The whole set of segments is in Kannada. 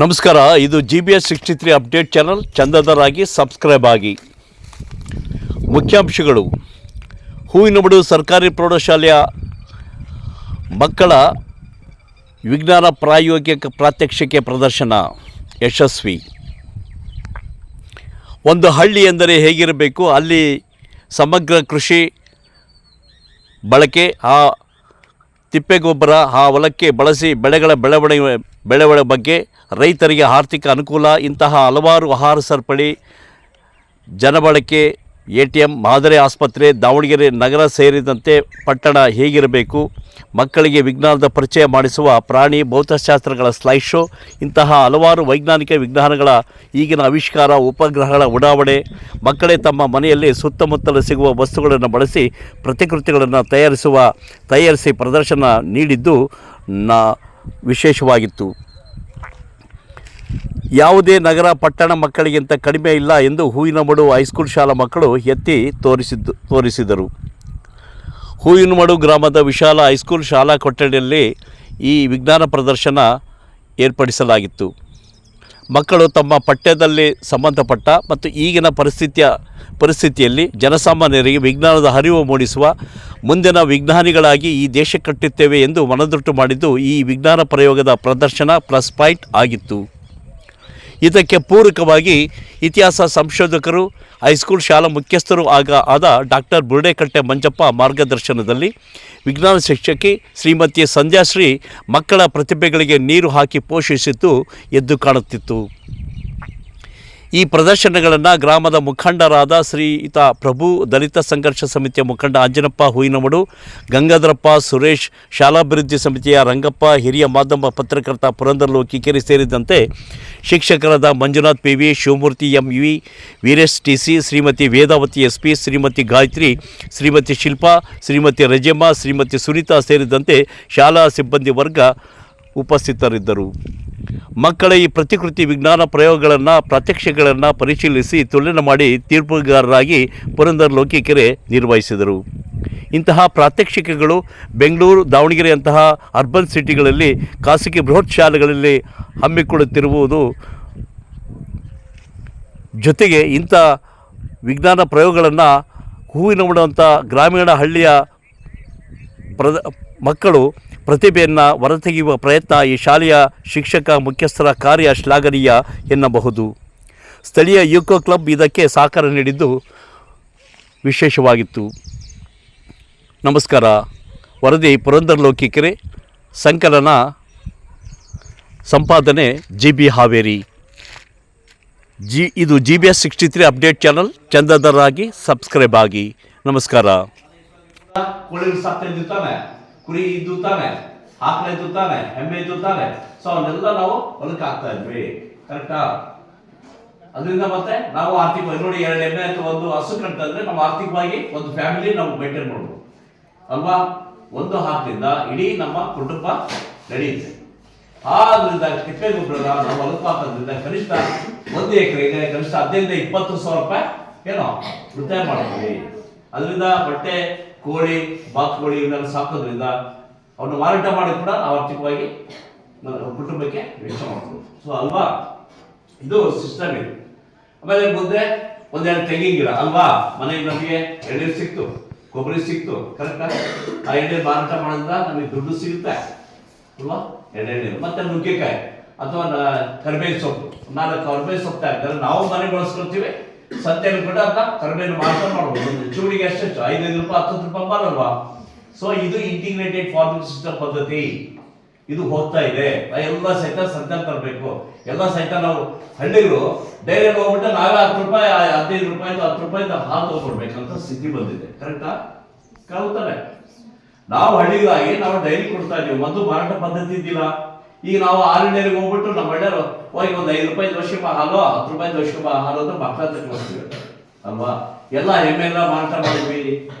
ನಮಸ್ಕಾರ. ಇದು GBS 63 ಅಪ್ಡೇಟ್ ಚಾನಲ್. ಚಂದಾದಾರರಾಗಿ ಸಬ್ಸ್ಕ್ರೈಬ್ ಆಗಿ. ಮುಖ್ಯಾಂಶಗಳು: ಹೂವಿನಮಡು ಸರ್ಕಾರಿ ಪ್ರೌಢಶಾಲೆಯ ಮಕ್ಕಳ ವಿಜ್ಞಾನ ಪ್ರಾಯೋಗಿಕ ಪ್ರಾತ್ಯಕ್ಷಿಕೆ ಪ್ರದರ್ಶನ ಯಶಸ್ವಿ. ಒಂದು ಹಳ್ಳಿ ಎಂದರೆ ಹೇಗಿರಬೇಕು, ಅಲ್ಲಿ ಸಮಗ್ರ ಕೃಷಿ ಬಳಕೆ, ಆ ತಿಪ್ಪೆಗೊಬ್ಬರ ಆ ಹೊಲಕ್ಕೆ ಬಳಸಿ ಬೆಳೆಗಳ ಬೆಳವಣಿಗೆ ಬಗ್ಗೆ, ರೈತರಿಗೆ ಆರ್ಥಿಕ ಅನುಕೂಲ, ಇಂತಹ ಹಲವಾರು ಆಹಾರ ಸರಪಳಿ, ಜನಬಳಕೆ, ATM, ಮಾದರಿ ಆಸ್ಪತ್ರೆ, ದಾವಣಗೆರೆ ನಗರ ಸೇರಿದಂತೆ ಪಟ್ಟಣ ಹೇಗಿರಬೇಕು, ಮಕ್ಕಳಿಗೆ ವಿಜ್ಞಾನದ ಪರಿಚಯ ಮಾಡಿಸುವ ಪ್ರಾಣಿ ಭೌತಶಾಸ್ತ್ರಗಳ ಸ್ಲೈಡ್ ಶೋ, ಇಂತಹ ಹಲವಾರು ವೈಜ್ಞಾನಿಕ ವಿಜ್ಞಾನಗಳ ಈಗಿನ ಆವಿಷ್ಕಾರ, ಉಪಗ್ರಹಗಳ ಉಡಾವಣೆ, ಮಕ್ಕಳೇ ತಮ್ಮ ಮನೆಯಲ್ಲಿ ಸುತ್ತಮುತ್ತಲು ಸಿಗುವ ವಸ್ತುಗಳನ್ನು ಬಳಸಿ ಪ್ರತಿಕೃತಿಗಳನ್ನು ತಯಾರಿಸಿ ಪ್ರದರ್ಶನ ನೀಡಿದ್ದು ವಿಶೇಷವಾಗಿತ್ತು. ಯಾವುದೇ ನಗರ ಪಟ್ಟಣ ಮಕ್ಕಳಿಗಿಂತ ಕಡಿಮೆ ಇಲ್ಲ ಎಂದು ಹೂವಿನಮಡು ಹೈಸ್ಕೂಲ್ ಶಾಲಾ ಮಕ್ಕಳು ಎತ್ತಿ ತೋರಿಸಿದರು. ಹೂವಿನಮಡು ಗ್ರಾಮದ ವಿಶಾಲ ಹೈಸ್ಕೂಲ್ ಶಾಲಾ ಕೊಠಡಿಯಲ್ಲಿ ಈ ವಿಜ್ಞಾನ ಪ್ರದರ್ಶನ ಏರ್ಪಡಿಸಲಾಗಿತ್ತು. ಮಕ್ಕಳು ತಮ್ಮ ಪಠ್ಯದಲ್ಲಿ ಸಂಬಂಧಪಟ್ಟ ಮತ್ತು ಈಗಿನ ಪರಿಸ್ಥಿತಿಯಲ್ಲಿ ಜನಸಾಮಾನ್ಯರಿಗೆ ವಿಜ್ಞಾನದ ಅರಿವು ಮೂಡಿಸುವ, ಮುಂದಿನ ವಿಜ್ಞಾನಿಗಳಾಗಿ ಈ ದೇಶ ಕಟ್ಟುತ್ತೇವೆ ಎಂದು ಮನದಟ್ಟು ಮಾಡಿದ್ದು ಈ ವಿಜ್ಞಾನ ಪ್ರಯೋಗದ ಪ್ರದರ್ಶನ ಪ್ಲಸ್ ಪಾಯಿಂಟ್ ಆಗಿತ್ತು. ಇದಕ್ಕೆ ಪೂರಕವಾಗಿ ಇತಿಹಾಸ ಸಂಶೋಧಕರು, ಹೈಸ್ಕೂಲ್ ಶಾಲಾ ಮುಖ್ಯಸ್ಥರು ಆದ ಡಾಕ್ಟರ್ ಬುರುಡೆಕಟ್ಟೆ ಮಂಜಪ್ಪ ಮಾರ್ಗದರ್ಶನದಲ್ಲಿ ವಿಜ್ಞಾನ ಶಿಕ್ಷಕಿ ಶ್ರೀಮತಿ ಸಂಧ್ಯಾಶ್ರೀ ಮಕ್ಕಳ ಪ್ರತಿಭೆಗಳಿಗೆ ನೀರು ಹಾಕಿ ಪೋಷಿಸಿದ್ದು ಎದ್ದು ಕಾಣುತ್ತಿತ್ತು. ಈ ಪ್ರದರ್ಶನಗಳನ್ನು ಗ್ರಾಮದ ಮುಖಂಡರಾದ ಶ್ರೀಯುತ ಪ್ರಭು, ದಲಿತ ಸಂಘರ್ಷ ಸಮಿತಿಯ ಮುಖಂಡ ಅಂಜನಪ್ಪ ಹೂವಿನಮಡು, ಗಂಗಾಧರಪ್ಪ, ಸುರೇಶ್, ಶಾಲಾಭಿವೃದ್ಧಿ ಸಮಿತಿಯ ರಂಗಪ್ಪ, ಹಿರಿಯ ಮಾಧ್ಯಮ ಪತ್ರಕರ್ತ ಪುರಂದರ ಲೋಕಿಕೆರೆ ಸೇರಿದಂತೆ ಶಿಕ್ಷಕರಾದ Manjunath PV, Shivamurthy MV, Veeresh TC, Shrimati Vedavathi SP, Shrimati Gayatri, Shrimati Shilpa, Shrimati ರಜಮ್ಮ, Shrimati Sunita ಸೇರಿದಂತೆ ಶಾಲಾ ಸಿಬ್ಬಂದಿ ವರ್ಗ ಉಪಸ್ಥಿತರಿದ್ದರು. ಮಕ್ಕಳ ಈ ಪ್ರತಿಕೃತಿ ವಿಜ್ಞಾನ ಪ್ರಯೋಗಗಳನ್ನು ಪ್ರಾತ್ಯಕ್ಷಿಕೆಗಳನ್ನು ಪರಿಶೀಲಿಸಿ ತುಲನೆ ಮಾಡಿ ತೀರ್ಪುಗಾರರಾಗಿ ಪುರಂದರ ಲೋಕಿಕೆರೆ ನಿರ್ವಹಿಸಿದರು. ಇಂತಹ ಪ್ರಾತ್ಯಕ್ಷಿಕೆಗಳು ಬೆಂಗಳೂರು, ದಾವಣಗೆರೆಯಂತಹ ಅರ್ಬನ್ ಸಿಟಿಗಳಲ್ಲಿ ಖಾಸಗಿ ಬೃಹತ್ ಶಾಲೆಗಳಲ್ಲಿ ಹಮ್ಮಿಕೊಳ್ಳುತ್ತಿರುವುದು ಜೊತೆಗೆ ಇಂಥ ವಿಜ್ಞಾನ ಪ್ರಯೋಗಗಳನ್ನು ಹೂವಿನಮಡುವಂಥ ಗ್ರಾಮೀಣ ಹಳ್ಳಿಯ ಮಕ್ಕಳು ಪ್ರತಿಭೆಯನ್ನು ಹೊರತೆಗೆಯುವ ಪ್ರಯತ್ನ ಈ ಶಾಲೆಯ ಶಿಕ್ಷಕ ಮುಖ್ಯಸ್ಥರ ಕಾರ್ಯ ಶ್ಲಾಘನೀಯ ಎನ್ನಬಹುದು. ಸ್ಥಳೀಯ ಯುಕೋ ಕ್ಲಬ್ ಇದಕ್ಕೆ ಸಹಕಾರ ನೀಡಿದ್ದು ವಿಶೇಷವಾಗಿತ್ತು. ನಮಸ್ಕಾರ. ವರದಿ ಪುರಂದರ ಲೋಕಿಕೆರೆ, ಸಂಕಲನ ಸಂಪಾದನೆ GB ಹಾವೇರಿ. ಇದು GBS 63 ಅಪ್ಡೇಟ್ ಚಾನಲ್. ಚಂದಾದಾರರಾಗಿ ಸಬ್ಸ್ಕ್ರೈಬ್ ಆಗಿ. ನಮಸ್ಕಾರ. ಕುರಿ ಇದ್ದು ತಾನೆ, ಆಕಳ ಇದ್ದು ತಾನೆ, ಎಮ್ಮೆ ಇದ್ದು ತಾನೆ. ಸೊ ಅವನ್ನೆಲ್ಲ ನಾವು ಹೊಲಕ್ಕೆ ಹಾಕ್ತಾ ಇದ್ವಿ. ಕರೆಕ್ಟಾ? ಅದರಿಂದ ಮತ್ತೆ ನಾವು ಆರ್ಥಿಕವಾಗಿ ನೋಡಿ, 2 ಎಮ್ಮೆ ಅಥವಾ 1 ಹಸು ಕಟ್ತಾ ಇದ್ರೆ ನಾವು ಆರ್ಥಿಕವಾಗಿ ಒಂದು ಫ್ಯಾಮಿಲಿ ನಾವು ಮೇಂಟೈನ್ ಮಾಡ್ಬೋದು ಅಲ್ವಾ? 1 ಹಾಕಿಂದ ಇಡೀ ನಮ್ಮ ಕುಟುಂಬ ನಡೆಯುತ್ತೆ. ಆದ್ರಿಂದ ತಿಪ್ಪೆ ಗೊಬ್ಬರ ನಾವು ಹೊಲಕ್ಕೆ ಹಾಕೋದ್ರಿಂದ ಕನಿಷ್ಠ 1 ಎಕರೆಗೆ ಕನಿಷ್ಠ 15-20 ಸಾವಿರ ರೂಪಾಯಿ ಏನೋ ಉಳಿತಾಯ ಮಾಡ್ತೀವಿ. ಅದರಿಂದ ಬಟ್ಟೆ, ಕೋಳಿ, ಬಾತುಕೋಳಿ ಇವನ್ನೆಲ್ಲ ಸಾಕೋದ್ರಿಂದ ಅವನ್ನ ಮಾರಾಟ ಮಾಡಿ ಕೂಡ ನಾವು ಆರ್ಥಿಕವಾಗಿ ಕುಟುಂಬಕ್ಕೆ ವೆಚ್ಚ ಮಾಡ್ತೀವಿ. ಸೊ ಅಲ್ವಾ, ಇದು ಸಿಸ್ಟಮ್ ಇದೆ. ಆಮೇಲೆ ಮುಂದೆ 1-2 ತೆಂಗಿನ ಗಿಡ ಅಲ್ವಾ, ಮನೆಗೆ ನಮಗೆ ಎಣ್ಣೆ ಸಿಕ್ತು, ಕೊಬ್ಬರಿ ಸಿಕ್ತು. ಕರೆಕ್ಟಾ? ಆ ಎಣ್ಣೆ ಮಾರಾಟ ಮಾಡೋದ್ರಿಂದ ನಮಗೆ ದುಡ್ಡು ಸಿಗುತ್ತೆ ಅಲ್ವಾ? ಎಣ್ಣೆ ಮತ್ತೆ ನುಗ್ಗೆಕಾಯಿ ಅಥವಾ ಕರಿಬೇವಿನ ಸೊಪ್ಪು, 4 ಕರಿಬೇವಿನ ಸೊಪ್ಪು ಹಾಕಿದ್ರೆ ನಾವು ಮನೆ ಬಳಸ್ಕೊಳ್ತೀವಿ. ಸತ್ಯನ ಕೂಡ ಅಂತ ಕರಿಬೇವಿನ ಮಾರಾಟ ಮಾಡ್ಬೋದು. ಚೂಡಿಗೆ ಎಷ್ಟು 5 ರೂಪಾಯಿ 10 ರೂಪಾಯಿ ಮಾರಲ್ವಾ? ಸೊ ಇದು ಇಂಟಿಗ್ರೇಟೆಡ್ ಫಾರ್ಮಿಂಗ್ ಸಿಸ್ಟಮ್ ಪದ್ಧತಿ. ಇದು ಹೋಗ್ತಾ ಇದೆ. ಎಲ್ಲ ಸಹಿತ ಸತ್ಯ ತರಬೇಕು. ಎಲ್ಲ ಸಹಿತ ನಾವು ಹಳ್ಳಿಗಳು ಡೈರಿ ಹೋಗ್ಬಿಟ್ಟು ನಾವೇ 10 ರೂಪಾಯಿ 15 ರೂಪಾಯಿ 10 ರೂಪಾಯಿ ಹಾಲು ತಗೊಳ್ಬೇಕಂತ ಸ್ಥಿತಿ ಬಂದಿದೆ. ಕರೆಕ್ಟಾ? ಕಲ್ತಾರೆ. ನಾವು ಹಳ್ಳಿಗಳಾಗಿ ನಾವು ಡೈರಿ ಕೊಡ್ತಾ ಇದೀವಿ. ಒಂದು ಮಾರಾಟ ಪದ್ಧತಿ ಇದ್ದಿಲ್ಲ. ಈಗ ನಾವು ಹಾಲಿನ ಡೈರಿಗೆ ಹೋಗ್ಬಿಟ್ಟು ನಮ್ಮ ಹಳ್ಳಿಯರು ಹೋಗಿ 1 5 ರೂಪಾಯಿ ದೋಷಿಪ ಹಾಲು, 10 ರೂಪಾಯಿ ದೋಷಿಪ ಹಾಲು ಅಂತ ಮಕ್ಕಳ ತಗೊಳ್ತೀವಿ ಅಲ್ವಾ? ಎಲ್ಲ ಎಮ್ಮೆಲ್ಲ ಮಾರಾಟ ಮಾಡಿದ್ವಿ,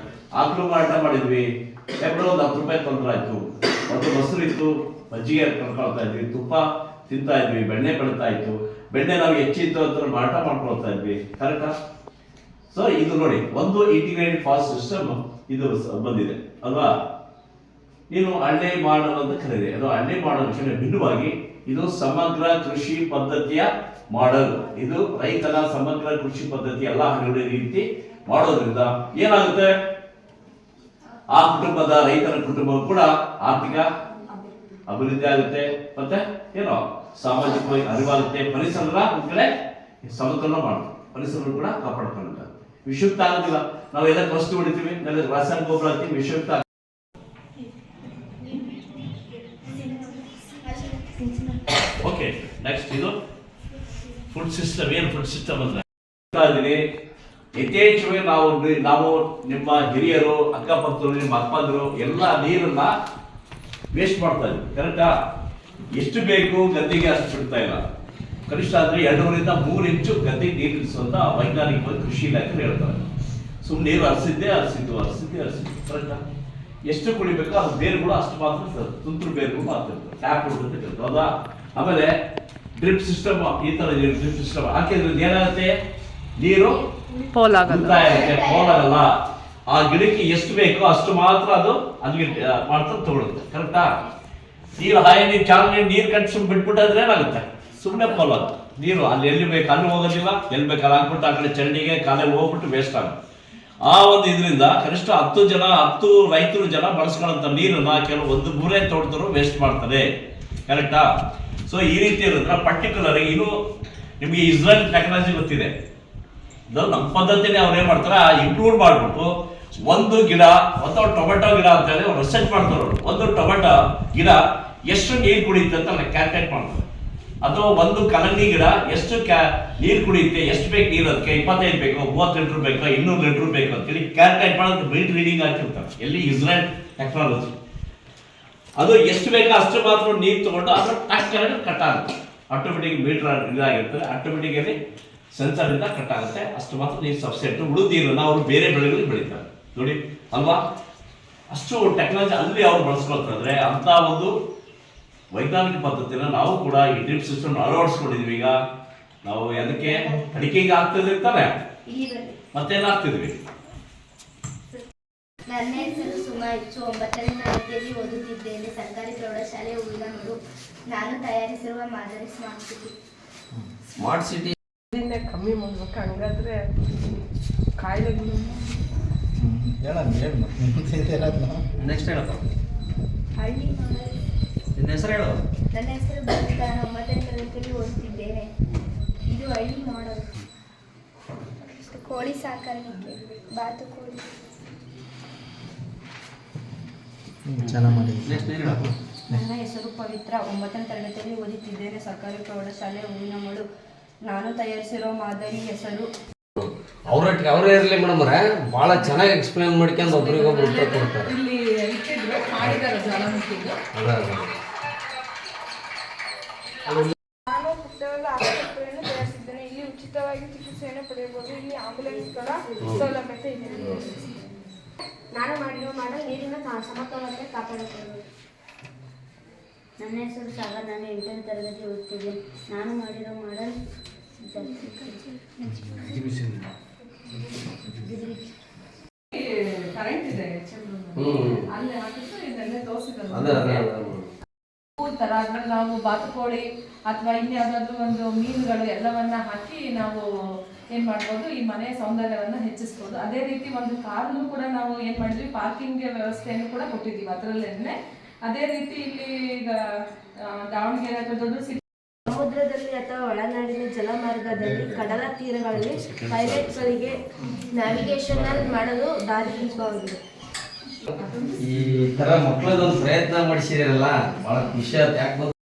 ಆಕಳು ಮಾರಾಟ ಮಾಡಿದ್ವಿ. ಎಬ್ಬರು 10 ರೂಪಾಯಿ ತೊಂದರೆ ಆಯ್ತು. ಒಂದು ಮೊಸರು ಇತ್ತು, ಮಜ್ಜಿಗೆ ಕಳ್ಕೊಳ್ತಾ ಇದ್ವಿ, ತುಪ್ಪ ತಿಂತಾ ಇದ್ವಿ, ಬೆಣ್ಣೆ ಬೆಳೀತಾ ಇತ್ತು. ಬೆಣ್ಣೆ ನಾವು ಹೆಚ್ಚಿತ್ತು ಅಂತ ಮಾರಾಟ ಮಾಡ್ಕೊಳ್ತಾ ಇದ್ವಿ. ಕರೆಕ್ಟಾ? ಸೊ ಇದು ನೋಡಿ, ಒಂದು ಇಂಟಿಗ್ರೇಟೆಡ್ ಫಾಸ್ಟ್ ಸಿಸ್ಟಮ್ ಇದು ಬಂದಿದೆ ಅಲ್ವಾ? ನೀನು ಹಳ್ಳಿ ಮಾಡಲ್ ಅಂತ ಕರೀರಿ. ಅದು ಹಳ್ಳಿ ಮಾಡಲ್ ವಿಷಯ ಭಿನ್ನವಾಗಿ ಇದು ಸಮಗ್ರ ಕೃಷಿ ಪದ್ಧತಿಯ ಮಾಡಲ್. ಇದು ರೈತನ ಸಮಗ್ರ ಕೃಷಿ ಪದ್ಧತಿ ಎಲ್ಲ ಹಳ್ಳಿ ರೀತಿ ಮಾಡೋದ್ರಿಂದ ಏನಾಗುತ್ತೆ, ಆ ಕುಟುಂಬದ ರೈತರ ಕುಟುಂಬ ಕೂಡ ಆರ್ಥಿಕ ಅಭಿವೃದ್ಧಿ ಆಗುತ್ತೆ, ಮತ್ತೆ ಏನೋ ಸಾಮಾಜಿಕವಾಗಿ ಅರಿವಾಗುತ್ತೆ, ಪರಿಸರದ ಕಡೆ ಸಮತೋಲನ ಮಾಡುತ್ತೆ, ಪರಿಸರ ಕೂಡ ಕಾಪಾಡ್ಕೊಳ್ಳುತ್ತೆ. ವಿಷಯುಕ್ತ ಆಗೋದಿಲ್ಲ. ನಾವು ಎಲ್ಲ ವಸ್ತು ಹೊಡಿತೀವಿ, ರಾಸಾಯನಿಕ ಗೊಬ್ಬರ ಹಾಕ್ತೀವಿ, ವಿಷಯುಕ್ತ. ಓಕೆ, ನೆಕ್ಸ್ಟ್ ಇದು ಫುಡ್ ಸಿಸ್ಟಮ್. ಏನು ಫುಡ್ ಸಿಸ್ಟಮ್ ಅಂದ್ರೆ ಯಥೇಚ್ಛವಾಗಿ ನಾವು ನಿಮ್ಮ ಹಿರಿಯರು, ಅಕ್ಕಪಕ್ಕರು, ನಿಮ್ಮ ಅಪ್ಪಂದರು ಎಲ್ಲ ನೀರನ್ನ ವೇಸ್ಟ್ ಮಾಡ್ತಾ ಇದ್ವಿ. ಕರೆಕ್ಟಾ? ಎಷ್ಟು ಬೇಕು ಗದ್ದೆಗೆ ಅಷ್ಟು ಬಿಡ್ತಾ ಇಲ್ಲ. ಕನಿಷ್ಠ ಅಂದ್ರೆ 2 ರಿಂದ 3 ಇಂಚು ಗದ್ದೆಗೆ ನೀರು ಇಳಿಸುವಂತ ವೈಜ್ಞಾನಿಕವಾಗಿ ಕೃಷಿ ಇಲಾಖೆ ಹೇಳ್ತಾರೆ. ಸುಮ್ಮನೆ ನೀರು ಹರಿಸಿದ್ದು. ಕರೆಕ್ಟಾ? ಎಷ್ಟು ಕುಡಿಬೇಕೋ ಅದು ಬೇರುಗಳು ಅಷ್ಟು ಮಾತ್ರ ತುಂತುರು ಬೇರುಗಳು ಮಾತ್ರ ಟ್ಯಾಪ್ ಅಂತ. ಹೌದಾ? ಆಮೇಲೆ ಡ್ರಿಪ್ ಸಿಸ್ಟಮ್, ಈ ತರ ಡ್ರಿಪ್ ಸಿಸ್ಟಮ್ ಹಾಕಿದ್ರಿಂದ ಏನಾಗುತ್ತೆ, ನೀರು ಪೋಲಾಗಲ್ಲ. ಆ ಗಿಡಕ್ಕೆ ಎಷ್ಟು ಬೇಕೋ ಅಷ್ಟು ಮಾತ್ರ ಅದು ಅಲ್ಲಿಗೆ ಮಾಡ್ತಾ ತಗೊಳುತ್ತೆ. ಕರೆಕ್ಟಾ? ನೀರು ಚಾಲನೆ ನೀರು ಕಟ್ಟಿ ಬಿಟ್ಬಿಟ್ಟಾದ್ರೆ ಏನಾಗುತ್ತೆ, ಸುಮ್ಮನೆ ಪೋಲಾಗ ನೀರು ಅಲ್ಲಿ ಎಲ್ಲಿ ಬೇಕು ಅಲ್ಲಿ ಹೋಗೋದಿಲ್ಲ, ಎಲ್ಲಿ ಬೇಕು ಅಲ್ಲಿ ಹಾಕ್ಬಿಟ್ಟು ಆ ಕಡೆ ಚರಂಡಿಗೆ ಕಾಲೇ ಹೋಗ್ಬಿಟ್ಟು ವೇಸ್ಟ್ ಆಗುತ್ತೆ. ಆ ಒಂದು ಇದರಿಂದ ಕನಿಷ್ಠ 10 ರೈತರು ಬಳಸ್ಕೊಳ್ಳೋಂಥ ನೀರನ್ನ ಕೆಲವು 1-3 ತೋಟದವರು ವೇಸ್ಟ್ ಮಾಡ್ತಾರೆ. ಕರೆಕ್ಟಾ? ಸೊ ಈ ರೀತಿ ಇರೋದ್ರ ಪರ್ಟಿಕ್ಯುಲರ್ ಇನ್ನು ನಿಮಗೆ ಇಸ್ರೇಲ್ ಟೆಕ್ನಾಲಜಿ ಗೊತ್ತಿದೆ. ನಮ್ಮ ಪದ್ಧತಿನೇ ಅವ್ರು ಏನ್ ಮಾಡ್ತಾರೆ, ಇಂಕ್ಲೂಡ್ ಮಾಡ್ಬಿಟ್ಟು ಒಂದು ಗಿಡ ಅಥವಾ ಟೊಮೆಟೊ ಗಿಡ ಅಂತ ಹೇಳಿ ಅವ್ರು ರಿಸರ್ಚ್ ಮಾಡ್ತಾರೆ. ಒಂದು ಟೊಮೆಟೊ ಗಿಡ ಎಷ್ಟು ನೀರು ಕುಡಿಯುತ್ತೆ ಅಂತ ಕ್ಯಾಲ್ಕುಲೇಟ್ ಮಾಡ್ತಾರೆ. ಅಥವಾ ಒಂದು ಕಲ್ಲಂಗಡಿ ಗಿಡ ಎಷ್ಟು ನೀರು ಕುಡಿಯುತ್ತೆ, ಎಷ್ಟು ಬೇಕು ನೀರು, ಅದಕ್ಕೆ 25 ಬೇಕು, 30 ಲೀಟರ್ ಬೇಕು, 200 ಲೀಟರ್ ಬೇಕು ಅಂತೇಳಿ ಕ್ಯಾಲ್ಕುಲೇಟ್ ಮಾಡೋದು ಬಿಲ್ಟ್ ರೀಡಿಂಗ್ ಹಾಕಿರ್ತಾರೆ. ಎಲ್ಲಿ ಇಸ್ರೇಲ್ ಟೆಕ್ನಾಲಜಿ. ಅದು ಎಷ್ಟು ಬೇಕೋ ಅಷ್ಟು ಮಾತ್ರ ನೀರು ತಗೊಂಡು ಅದು ಟಕ್ ಕಟ್ ಆಗುತ್ತೆ. ಆಟೋಮೆಟಿಕ್ ಮೀಟರ್ ಇದಾಗಿರ್ತದೆ, ಆಟೋಮೆಟಿಕಲಿ ಸೆನ್ಸರ್ ಇಂದ ಕಟ್ ಆಗುತ್ತೆ. ಅಷ್ಟು ಮಾತ್ರ ನೀರು ಸಬ್ಸ್ಟೆಂಟ್. ಉಳಿದ ನೀರನ್ನು ಅವರು ಬೇರೆ ಬೆಳೆಗಳಿಗೆ ಬೆಳೀತಾರೆ. ನೋಡಿ ಅಲ್ವಾ, ಅಷ್ಟು ಟೆಕ್ನಾಲಜಿ ಅಲ್ಲಿ ಅವ್ರು ಬಳಸ್ಕೊಳ್ತಾರೆ. ಅಂತ ಒಂದು ವೈಜ್ಞಾನಿಕ ಪದ್ಧತಿನ ನಾವು ಕೂಡ ಈ ಡ್ರಿಪ್ ಸಿಸ್ಟಮ್ ಅಳವಡಿಸ್ಕೊಂಡಿದ್ವಿ. ಈಗ ನಾವು ಅದಕ್ಕೆ ಅಡಿಕೆಗೆ ಆಗ್ತಿರ್ತಾನೆ, ಮತ್ತೇನು ಆಗ್ತಿದ್ವಿ. ನನ್ನ ಹೆಸರು ಸುಮಾ ಹೆಚ್ಚು, 9ನೇ ತರಗತಿಯಲ್ಲಿ ಓದುತ್ತಿದ್ದೇನೆ, ಸರ್ಕಾರಿ ಪ್ರೌಢಶಾಲೆ ಉಳಿದನೂರು. ನಾನು ತಯಾರಿಸಿರುವ ಮಾದರಿ ಸ್ಮಾರ್ಟ್ ಸಿಟಿ ಕಮ್ಮಿ ಮಾಡ್ಬೇಕು. ಹಂಗಾದ್ರೆ ಕಾಯಿಲೆಗಳು ನೆಕ್ಸ್ಟ್ ಹೇಳಪ್ಪ. ನಿನ್ನ ಹೆಸರು ಹೇಳು. ನನ್ನ ಹೆಸರು ಬರುತ್ತಾ, ನಾನು 9ನೇ ತರಗತಿಯಲ್ಲಿ ಓದುತ್ತಿದ್ದೇನೆ. ಇದು ಹಳ್ಳಿ ಮಾಡಲ್. ಕೋಳಿ ಸಾಕಾಣಿಕೆ, ಬಾತುಕೋಳಿ. ನನ್ನ ಹೆಸರು ಪವಿತ್ರ, 9ನೇ ತರಗತಿಯಲ್ಲಿ ಓದುತ್ತಿದ್ದೇನೆ, ಸರ್ಕಾರಿ ಪ್ರೌಢಶಾಲೆ ಹೂವಿನಮಡು. ನಾನು ತಯಾರಿಸಿರೋ ಮಾದರಿ ಹೆಸರು ಅವ್ರೊಟ್ಟಿಗೆ ಅವರೇ ಇರಲಿ ಮೇಡಮ್ ಅವರೇ, ಭಾಳ ಚೆನ್ನಾಗಿ ಎಕ್ಸ್ಪ್ಲೇನ್ ಮಾಡ್ಕೊಂಡು ಒಬ್ರಿಗೊಬ್ರು ಉತ್ತರ ಕೊಡ್ತಾರೆ. ಇಲ್ಲಿ ಇಟ್ಟಿದ್ರು, ಮಾಡಿದ್ದಾರೆ ಜ್ವಾಲಾಮುಖಿದು. ನಾನು ಪುಟ್ಟವಾದ ಆಸ್ಪತ್ರೆಯನ್ನು ತಯಾರಿಸಿದ್ದೇನೆ. ಇಲ್ಲಿ ಉಚಿತವಾಗಿ ಚಿಕಿತ್ಸೆಯನ್ನು ಪಡೆಯಬಹುದು. ಇಲ್ಲಿ ಆಂಬ್ಯುಲೆನ್ಸ್ಗಳ ಸೌಲಭ್ಯತೆ ಇದೆ. ನಾನು ಮಾಡಿರುವ ಮಾಡಲ್ ನೀರಿನ ಸಮತೋಲನತೆ ಕಾಪಾಡಿಕೊಳ್ಳುವುದು. ನನ್ನ ಹೆಸರು ಸಾಗರ್, ನಾನು 8ನೇ ತರಗತಿ ಓದುತ್ತಿದ್ದೇನೆ. ನಾನು ಮಾಡಿರೋ ಮಾಡಲ್ ಕರೆಂಟ್ ಇದೆ, ಅಲ್ಲಿ ಹಾಕಿಟ್ಟು ಇದನ್ನೇ ತೋರಿಸಿದ್ರು. ತರ ಅದ್ರಲ್ಲಿ ನಾವು ಬಾತುಕೋಳಿ ಅಥವಾ ಇನ್ಯಾವುದಾದ್ರು ಒಂದು ಮೀನುಗಳು ಎಲ್ಲವನ್ನ ಹಾಕಿ ನಾವು ಏನ್ ಮಾಡ್ಬೋದು, ಈ ಮನೆಯ ಸೌಂದರ್ಯವನ್ನ ಹೆಚ್ಚಿಸ್ಬೋದು. ಅದೇ ರೀತಿ ಒಂದು ಕಾರಲ್ಲೂ ಕೂಡ ನಾವು ಏನ್ ಮಾಡಿದ್ವಿ, ಪಾರ್ಕಿಂಗ್ ವ್ಯವಸ್ಥೆಯನ್ನು ಕೂಡ ಕೊಟ್ಟಿದ್ದೀವಿ ಅದರಲ್ಲೇನೆ. ಅದೇ ರೀತಿ ಇಲ್ಲಿ ಈಗ ದಾವಣಗೆರೆ ಅಥವಾ ದೊಡ್ಡ ಸಮುದ್ರದಲ್ಲಿ ಅಥವಾ ಒಳನಾಡಿನ ಜಲಮಾರ್ಗದಲ್ಲಿ, ಕಡಲ ತೀರಗಳಲ್ಲಿ ಪೈಲಟ್ಗಳಿಗೆ ನ್ಯಾವಿಗೇಷನ್ ಮಾಡಲು ದಾರಿದೀಪವಾಗಿದೆ. ಈ ತರ ಮಕ್ಕಳದೊಂದು ಪ್ರಯತ್ನ ಮಾಡಿಸಿದಿರಲ್ಲ, ಬಹಳ ಖುಷಿ ಆಯ್ತು. ಯಾಕೆ